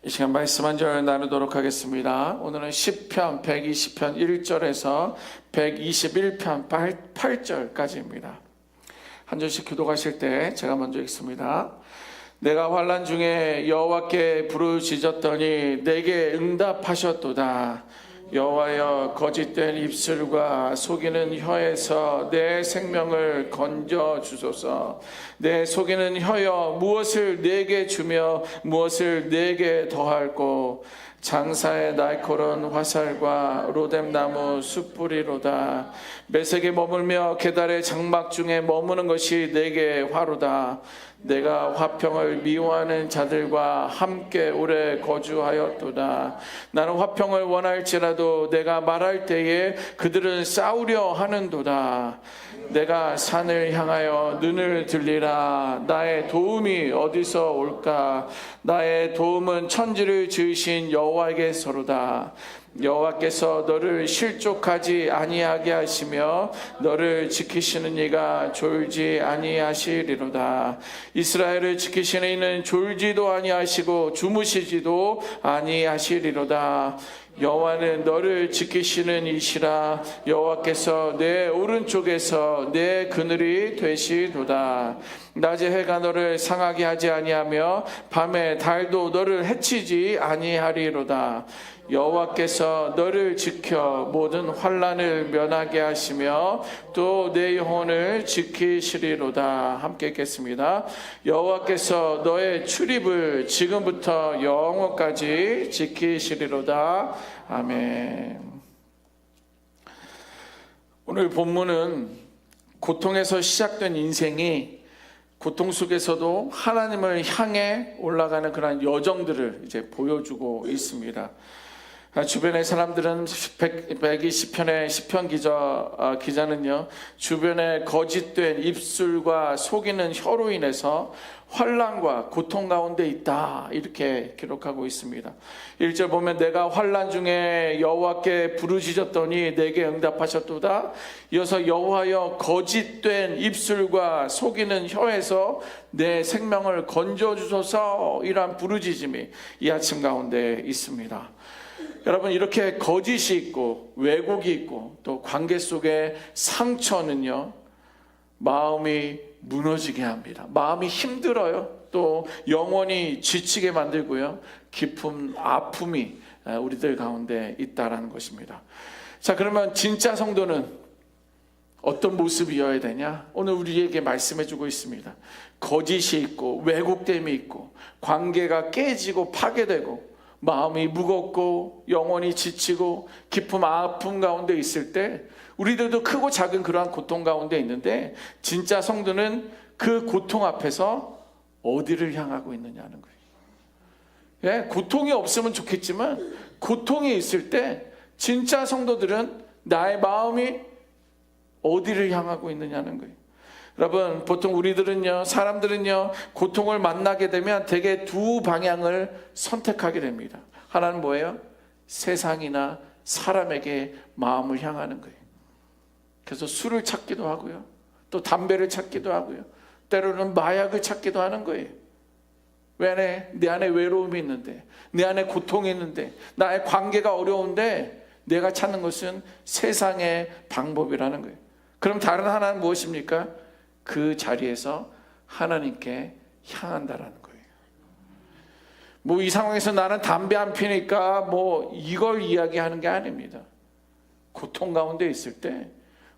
이 시간 말씀 한 절 나누도록 하겠습니다. 오늘은 시편 120편 1절에서 121편 8절까지입니다. 한 절씩 교독하실 때 제가 먼저 읽습니다. 내가 환난 중에 여호와께 부르짖었더니 내게 응답하셨도다. 여호와여, 거짓된 입술과 속이는 혀에서 내 생명을 건져 주소서. 내 속이는 혀여, 무엇을 내게 주며 무엇을 내게 더할꼬. 장사의 날카로운 화살과 로뎀나무 숯불이로다. 메색에 머물며 계달의 장막 중에 머무는 것이 내게 화로다. 내가 화평을 미워하는 자들과 함께 오래 거주하였도다. 나는 화평을 원할지라도 내가 말할 때에 그들은 싸우려 하는도다. 내가 산을 향하여 눈을 들리라. 나의 도움이 어디서 올까? 나의 도움은 천지를 지으신 여호와에게서로다. 여호와께서 너를 실족하지 아니하게 하시며 너를 지키시는 이가 졸지 아니하시리로다. 이스라엘을 지키시는 이는 졸지도 아니하시고 주무시지도 아니하시리로다. 여호와는 너를 지키시는 이시라. 여호와께서 내 오른쪽에서 내 그늘이 되시도다. 낮에 해가 너를 상하게 하지 아니하며 밤에 달도 너를 해치지 아니하리로다. 여호와께서 너를 지켜 모든 환난을 면하게 하시며 또 내 영혼을 지키시리로다. 함께 읽겠습니다. 여호와께서 너의 출입을 지금부터 영원까지 지키시리로다. 아멘. 오늘 본문은 고통에서 시작된 인생이 고통 속에서도 하나님을 향해 올라가는 그런 여정들을 이제 보여주고 있습니다. 주변의 사람들은 120편의 시편 기자는요, 주변의 거짓된 입술과 속이는 혀로 인해서 환난과 고통 가운데 있다, 이렇게 기록하고 있습니다. 1절 보면 내가 환난 중에 여호와께 부르짖었더니 내게 응답하셨도다. 이어서 여호와여, 거짓된 입술과 속이는 혀에서 내 생명을 건져주소서, 이러한 부르짖음이 이 아침 가운데 있습니다. 여러분, 이렇게 거짓이 있고 왜곡이 있고 또 관계 속에 상처는요, 마음이 무너지게 합니다. 마음이 힘들어요. 또 영혼이 지치게 만들고요, 깊은 아픔이 우리들 가운데 있다라는 것입니다. 자, 그러면 진짜 성도는 어떤 모습이어야 되냐? 오늘 우리에게 말씀해 주고 있습니다. 거짓이 있고 왜곡됨이 있고 관계가 깨지고 파괴되고 마음이 무겁고 영혼이 지치고 깊은 아픔 가운데 있을 때 우리들도 크고 작은 그러한 고통 가운데 있는데, 진짜 성도는 그 고통 앞에서 어디를 향하고 있느냐는 거예요. 예, 고통이 없으면 좋겠지만 고통이 있을 때 진짜 성도들은 나의 마음이 어디를 향하고 있느냐는 거예요. 여러분, 보통 우리들은요, 사람들은요, 고통을 만나게 되면 대개 두 방향을 선택하게 됩니다. 하나는 뭐예요? 세상이나 사람에게 마음을 향하는 거예요. 그래서 술을 찾기도 하고요, 또 담배를 찾기도 하고요, 때로는 마약을 찾기도 하는 거예요. 왜? 내 안에 외로움이 있는데, 내 안에 고통이 있는데, 나의 관계가 어려운데 내가 찾는 것은 세상의 방법이라는 거예요. 그럼 다른 하나는 무엇입니까? 그 자리에서 하나님께 향한다라는 거예요. 뭐 이 상황에서 나는 담배 안 피니까 뭐 이걸 이야기하는 게 아닙니다. 고통 가운데 있을 때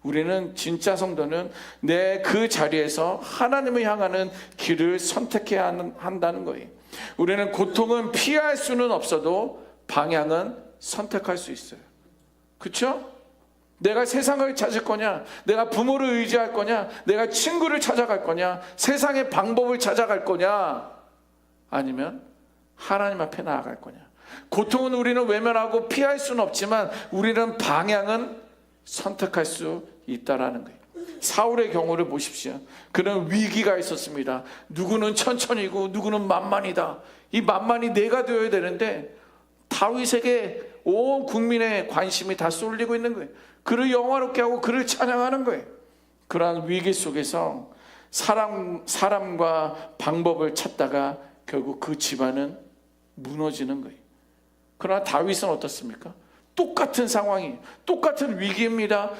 우리는, 진짜 성도는 내 그 자리에서 하나님을 향하는 길을 선택해야 한다는 거예요. 우리는 고통은 피할 수는 없어도 방향은 선택할 수 있어요. 그렇죠? 내가 세상을 찾을 거냐, 내가 부모를 의지할 거냐, 내가 친구를 찾아갈 거냐, 세상의 방법을 찾아갈 거냐, 아니면 하나님 앞에 나아갈 거냐. 고통은 우리는 외면하고 피할 수는 없지만 우리는 방향은 선택할 수 있다라는 거예요. 사울의 경우를 보십시오. 그런 위기가 있었습니다. 누구는 천천히고 누구는 만만이다. 이 만만이 내가 되어야 되는데 다윗에게 온 국민의 관심이 다 쏠리고 있는 거예요. 그를 영화롭게 하고 그를 찬양하는 거예요. 그러한 위기 속에서 사람과 방법을 찾다가 결국 그 집안은 무너지는 거예요. 그러나 다윗은 어떻습니까? 똑같은 상황이, 똑같은 위기입니다.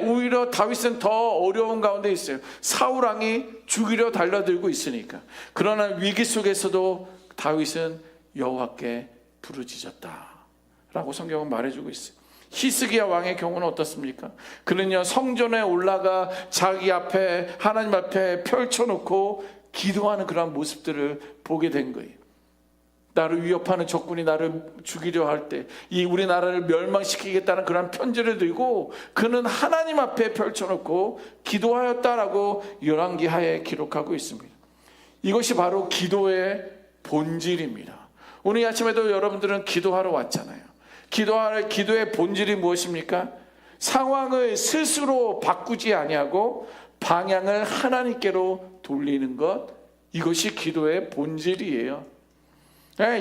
오히려 다윗은 더 어려운 가운데 있어요. 사울 왕이 죽이려 달려들고 있으니까. 그러나 위기 속에서도 다윗은 여호와께 부르짖었다라고 성경은 말해주고 있어요. 히스기야 왕의 경우는 어떻습니까? 그는요, 성전에 올라가 자기 앞에, 하나님 앞에 펼쳐놓고 기도하는 그런 모습들을 보게 된 거예요. 나를 위협하는 적군이 나를 죽이려 할 때 이 우리나라를 멸망시키겠다는 그런 편지를 들고 그는 하나님 앞에 펼쳐놓고 기도하였다라고 열왕기 하에 기록하고 있습니다. 이것이 바로 기도의 본질입니다. 오늘 아침에도 여러분들은 기도하러 왔잖아요. 기도의 본질이 무엇입니까? 상황을 스스로 바꾸지 아니하고 방향을 하나님께로 돌리는 것, 이것이 기도의 본질이에요.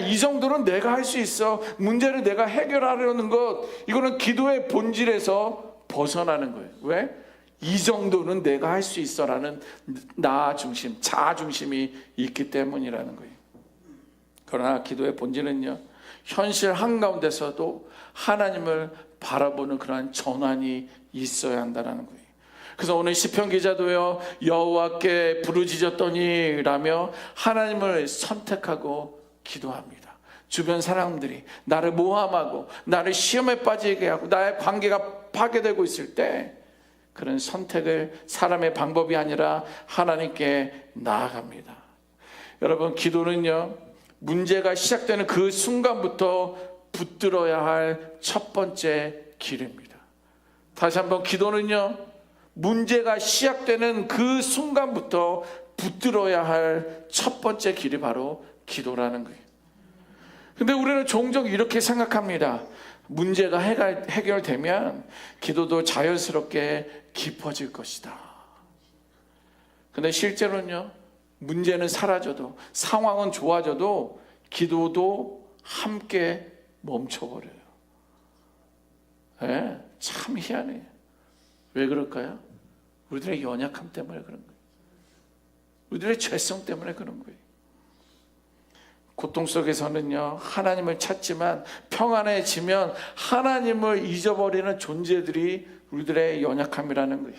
이 정도는 내가 할 수 있어. 문제를 내가 해결하려는 것, 이거는 기도의 본질에서 벗어나는 거예요. 왜? 이 정도는 내가 할 수 있어 라는 나 중심, 자아 중심이 있기 때문이라는 거예요. 그러나 기도의 본질은요, 현실 한가운데서도 하나님을 바라보는 그러한 전환이 있어야 한다는 거예요. 그래서 오늘 시편 기자도요, 여호와께 부르짖었더니 라며 하나님을 선택하고 기도합니다. 주변 사람들이 나를 모함하고 나를 시험에 빠지게 하고 나의 관계가 파괴되고 있을 때 그런 선택을 사람의 방법이 아니라 하나님께 나아갑니다. 여러분, 기도는요, 문제가 시작되는 그 순간부터 붙들어야 할 첫 번째 길입니다. 다시 한번, 기도는요, 문제가 시작되는 그 순간부터 붙들어야 할 첫 번째 길이 바로 기도라는 거예요. 근데 우리는 종종 이렇게 생각합니다. 문제가 해결되면 기도도 자연스럽게 깊어질 것이다. 근데 실제로는요, 문제는 사라져도, 상황은 좋아져도 기도도 함께 멈춰버려요. 참 희한해요. 왜 그럴까요? 우리들의 연약함 때문에 그런 거예요. 우리들의 죄성 때문에 그런 거예요. 고통 속에서는요, 하나님을 찾지만 평안해지면 하나님을 잊어버리는 존재들이 우리들의 연약함이라는 거예요.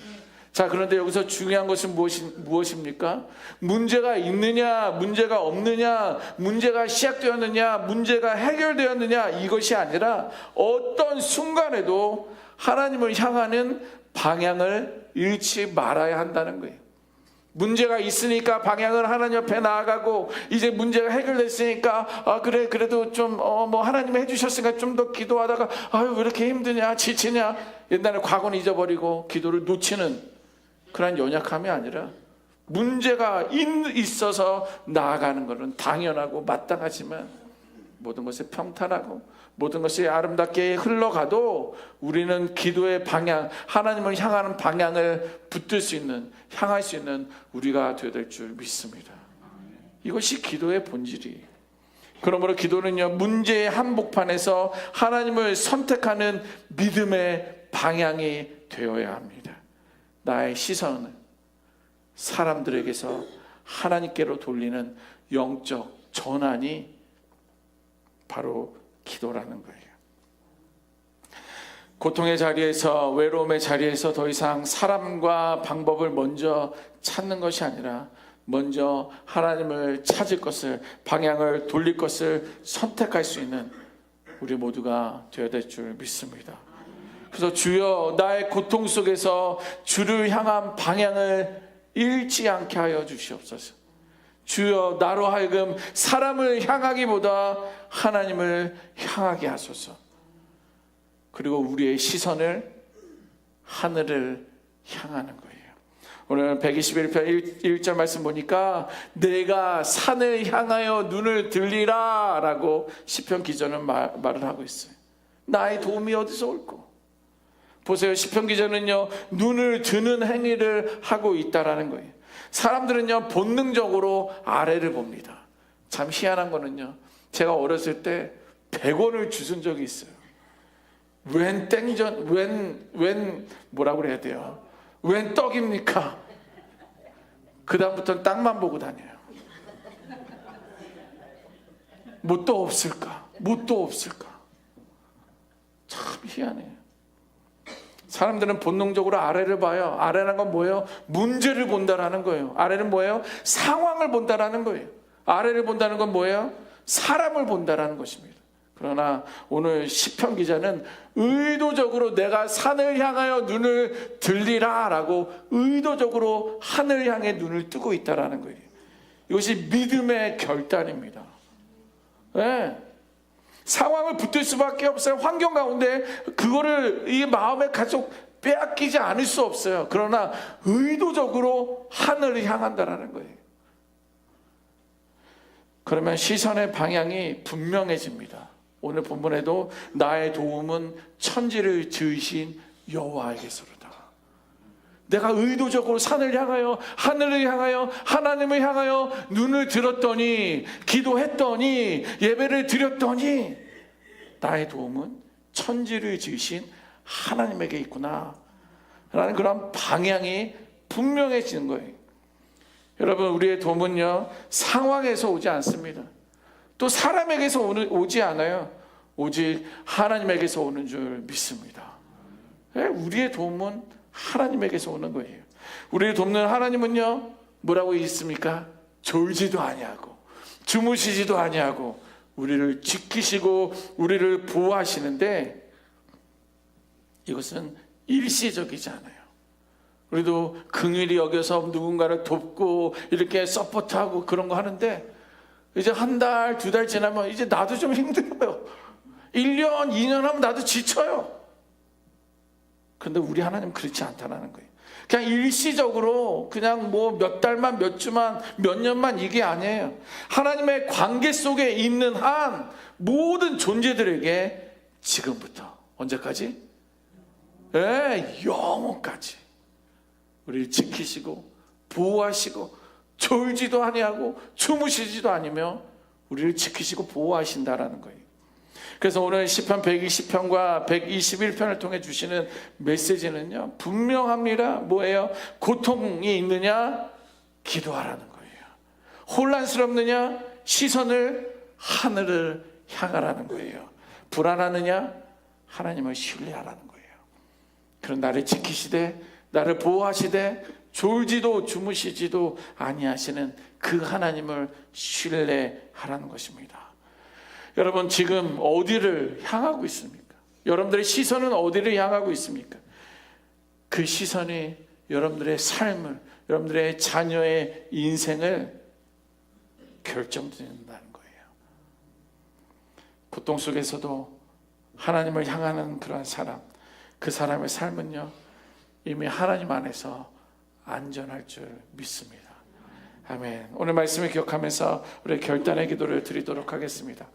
자, 그런데 여기서 중요한 것은 무엇입니까? 문제가 있느냐, 문제가 없느냐, 문제가 시작되었느냐, 문제가 해결되었느냐, 이것이 아니라 어떤 순간에도 하나님을 향하는 방향을 잃지 말아야 한다는 거예요. 문제가 있으니까 방향을 하나님 옆에 나아가고, 이제 문제가 해결됐으니까 그래도 좀 하나님이 해주셨으니까 좀 더 기도하다가 왜 이렇게 힘드냐, 지치냐, 옛날에 과거는 잊어버리고 기도를 놓치는 그런 연약함이 아니라, 문제가 있어서 나아가는 것은 당연하고 마땅하지만 모든 것이 평탄하고 모든 것이 아름답게 흘러가도 우리는 기도의 방향, 하나님을 향하는 방향을 붙들 수 있는, 향할 수 있는 우리가 되어야 될 줄 믿습니다. 이것이 기도의 본질이에요. 그러므로 기도는요, 문제의 한복판에서 하나님을 선택하는 믿음의 방향이 되어야 합니다. 나의 시선을 사람들에게서 하나님께로 돌리는 영적 전환이 바로 기도라는 거예요. 고통의 자리에서, 외로움의 자리에서 더 이상 사람과 방법을 먼저 찾는 것이 아니라 먼저 하나님을 찾을 것을, 방향을 돌릴 것을 선택할 수 있는 우리 모두가 되어야 될 줄 믿습니다. 그래서 주여, 나의 고통 속에서 주를 향한 방향을 잃지 않게 하여 주시옵소서. 주여, 나로 하여금 사람을 향하기보다 하나님을 향하게 하소서. 그리고 우리의 시선을 하늘을 향하는 거예요. 오늘 121편 1절 말씀 보니까 내가 산을 향하여 눈을 들리라 라고 시편 기자는 말을 하고 있어요. 나의 도움이 어디서 올꼬? 보세요, 시편 기자는요, 눈을 드는 행위를 하고 있다라는 거예요. 사람들은요, 본능적으로 아래를 봅니다. 참 희한한 거는요, 제가 어렸을 때 100원을 주신 적이 있어요. 웬 뭐라고 그래야 돼요? 웬 떡입니까? 그 다음부터는 땅만 보고 다녀요. 뭐 또 없을까? 뭐 또 없을까? 참 희한해요. 사람들은 본능적으로 아래를 봐요. 아래라는 건 뭐예요? 문제를 본다라는 거예요. 아래는 뭐예요? 상황을 본다라는 거예요. 아래를 본다는 건 뭐예요? 사람을 본다라는 것입니다. 그러나 오늘 시편 기자는 의도적으로 내가 산을 향하여 눈을 들리라 라고 의도적으로 하늘 향해 눈을 뜨고 있다라는 거예요. 이것이 믿음의 결단입니다. 네. 상황을 붙들 수밖에 없어요. 환경 가운데 그거를 이 마음에 계속 빼앗기지 않을 수 없어요. 그러나 의도적으로 하늘을 향한다라는 거예요. 그러면 시선의 방향이 분명해집니다. 오늘 본문에도 나의 도움은 천지를 지으신 여호와에게서로다. 내가 의도적으로 산을 향하여 하늘을 향하여 하나님을 향하여 눈을 들었더니 기도했더니 예배를 드렸더니 나의 도움은 천지를 지으신 하나님에게 있구나 라는 그런 방향이 분명해지는 거예요. 여러분, 우리의 도움은요 상황에서 오지 않습니다. 또 사람에게서 오지 않아요. 오직 하나님에게서 오는 줄 믿습니다. 우리의 도움은 하나님에게서 오는 거예요. 우리를 돕는 하나님은요 뭐라고 있습니까? 졸지도 아니하고 주무시지도 아니하고 우리를 지키시고 우리를 보호하시는데 이것은 일시적이지 않아요. 우리도 긍휼히 여겨서 누군가를 돕고 이렇게 서포트하고 그런 거 하는데 이제 한 달, 두 달 지나면 이제 나도 좀 힘들어요. 1년, 2년 하면 나도 지쳐요. 근데 우리 하나님은 그렇지 않다는 거예요. 그냥 일시적으로 그냥 뭐 몇 달만, 몇 주만, 몇 년만 이게 아니에요. 하나님의 관계 속에 있는 한 모든 존재들에게 지금부터 언제까지? 영원까지 우리를 지키시고 보호하시고 졸지도 아니하고 주무시지도 아니며 우리를 지키시고 보호하신다라는 거예요. 그래서 오늘 시편 120편과 121편을 통해 주시는 메시지는요 분명합니다. 뭐예요? 고통이 있느냐? 기도하라는 거예요. 혼란스럽느냐? 시선을 하늘을 향하라는 거예요. 불안하느냐? 하나님을 신뢰하라는 거예요. 그런 나를 지키시되 나를 보호하시되 졸지도 주무시지도 아니하시는 그 하나님을 신뢰하라는 것입니다. 여러분, 지금 어디를 향하고 있습니까? 여러분들의 시선은 어디를 향하고 있습니까? 그 시선이 여러분들의 삶을, 여러분들의 자녀의 인생을 결정짓는다는 거예요. 고통 속에서도 하나님을 향하는 그런 사람, 그 사람의 삶은요 이미 하나님 안에서 안전할 줄 믿습니다. 아멘. 오늘 말씀을 기억하면서 우리 결단의 기도를 드리도록 하겠습니다.